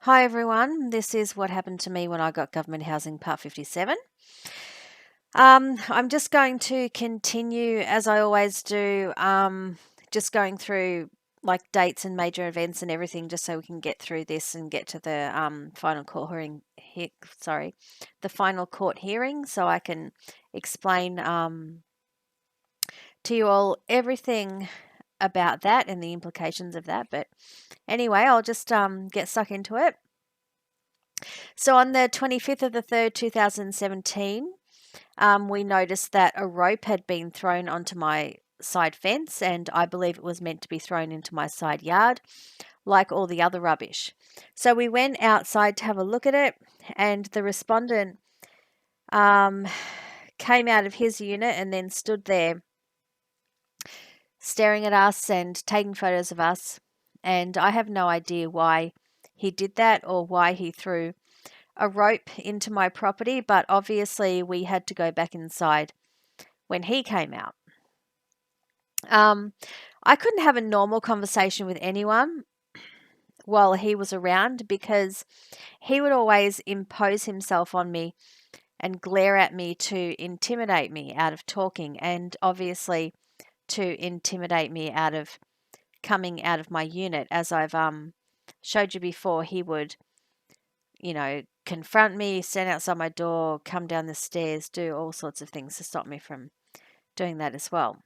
Hi everyone, this is what happened to me when I got government housing part 57. I'm just going to continue as I always do, just going through like dates and major events and everything just so we can get through this and get to the final court hearing, the final court hearing so I can explain to you all everything about that and the implications of that. But anyway, I'll just get stuck into it. So on the 25th of the 3rd, 2017, we noticed that a rope had been thrown onto my side fence, and I believe it was meant to be thrown into my side yard, like all the other rubbish. So we went outside to have a look at it, and the respondent came out of his unit and then stood there staring at us and taking photos of us. And I have no idea why he did that or why he threw a rope into my property, but obviously we had to go back inside when he came out. I couldn't have a normal conversation with anyone while he was around because he would always impose himself on me and glare at me to intimidate me out of talking, and obviously to intimidate me out of coming out of my unit. As I've showed you before, he would confront me, stand outside my door, come down the stairs, do all sorts of things to stop me from doing that as well.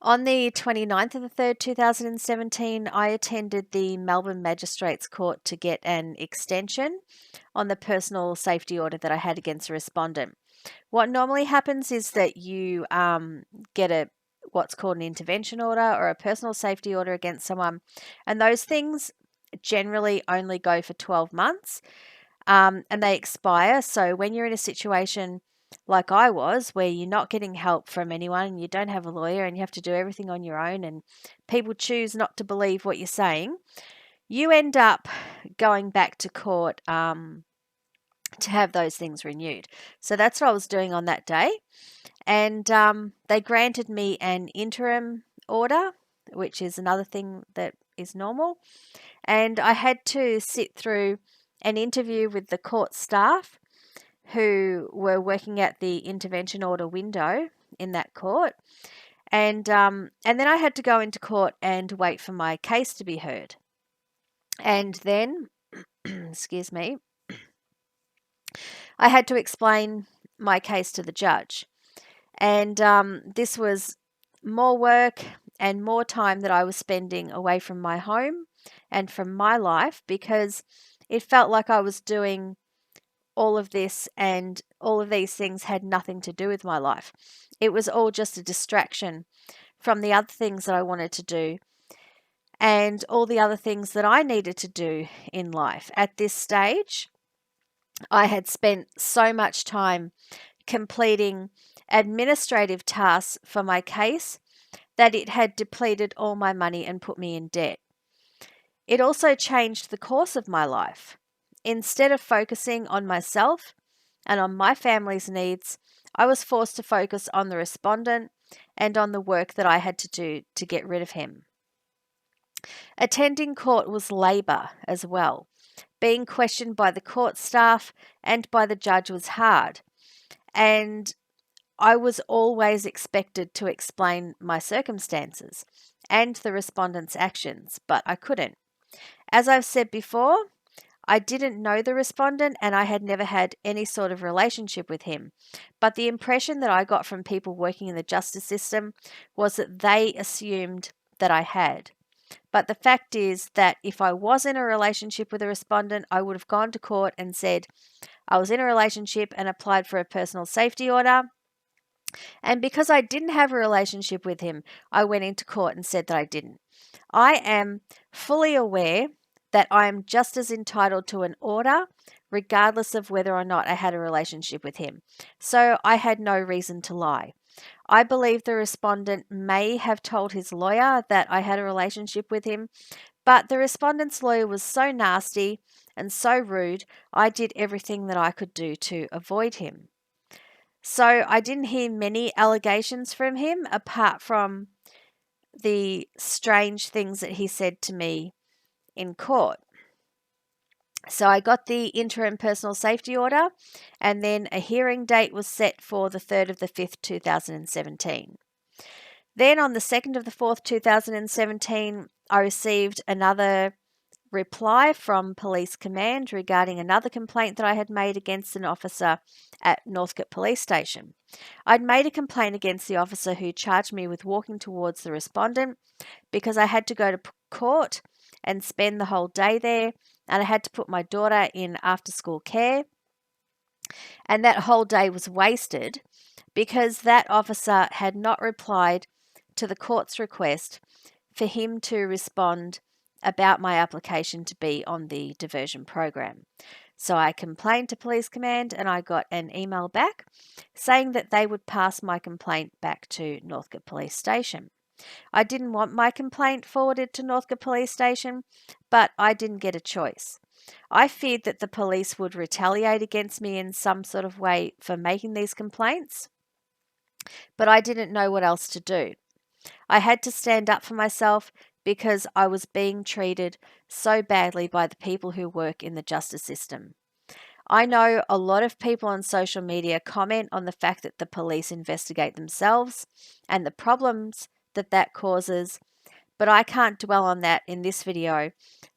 On the 29th of the 3rd, 2017, I attended the Melbourne Magistrates Court to get an extension on the personal safety order that I had against a respondent. What normally happens is that you get what's called an intervention order or a personal safety order against someone, and those things generally only go for 12 months. And they expire. So when you're in a situation like I was, where you're not getting help from anyone and you don't have a lawyer and you have to do everything on your own and people choose not to believe what you're saying, you end up going back to court to have those things renewed. So that's what I was doing on that day. And they granted me an interim order, which is another thing that is normal. And I had to sit through an interview with the court staff who were working at the intervention order window in that court. And then I had to go into court and wait for my case to be heard. And then, excuse me, I had to explain my case to the judge. And this was more work and more time that I was spending away from my home and from my life because it felt like I was doing all of this and all of these things had nothing to do with my life. It was all just a distraction from the other things that I wanted to do and all the other things that I needed to do in life. At this stage, I had spent so much time completing administrative tasks for my case that it had depleted all my money and put me in debt. It also changed the course of my life. Instead of focusing on myself and on my family's needs, I was forced to focus on the respondent and on the work that I had to do to get rid of him. Attending court was labour as well. Being questioned by the court staff and by the judge was hard. And I was always expected to explain my circumstances and the respondent's actions, but I couldn't. As I've said before, I didn't know the respondent and I had never had any sort of relationship with him. But the impression that I got from people working in the justice system was that they assumed that I had. But the fact is that if I was in a relationship with a respondent, I would have gone to court and said I was in a relationship and applied for a personal safety order. And because I didn't have a relationship with him, I went into court and said that I didn't. I am fully aware that I am just as entitled to an order, regardless of whether or not I had a relationship with him. So I had no reason to lie. I believe the respondent may have told his lawyer that I had a relationship with him, but the respondent's lawyer was so nasty and so rude, I did everything that I could do to avoid him. So I didn't hear many allegations from him apart from the strange things that he said to me in court. So I got the interim personal safety order, and then a hearing date was set for the 3rd of the 5th, 2017. Then on the 2nd of the 4th, 2017, I received another reply from Police Command regarding another complaint that I had made against an officer at Northcote Police Station. I'd made a complaint against the officer who charged me with walking towards the respondent because I had to go to court and spend the whole day there, and I had to put my daughter in after school care. And that whole day was wasted because that officer had not replied to the court's request for him to respond about my application to be on the diversion program. So I complained to Police Command and I got an email back saying that they would pass my complaint back to Northcote Police Station. I didn't want my complaint forwarded to Northcote Police Station, but I didn't get a choice. I feared that the police would retaliate against me in some sort of way for making these complaints, but I didn't know what else to do. I had to stand up for myself because I was being treated so badly by the people who work in the justice system. I know a lot of people on social media comment on the fact that the police investigate themselves and the problems that that causes, but I can't dwell on that in this video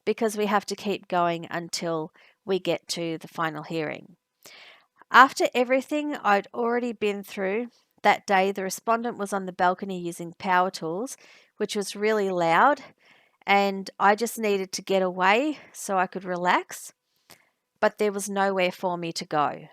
because we have to keep going until we get to the final hearing. After everything I'd already been through, that day the respondent was on the balcony using power tools, which was really loud, and I just needed to get away so I could relax, but there was nowhere for me to go.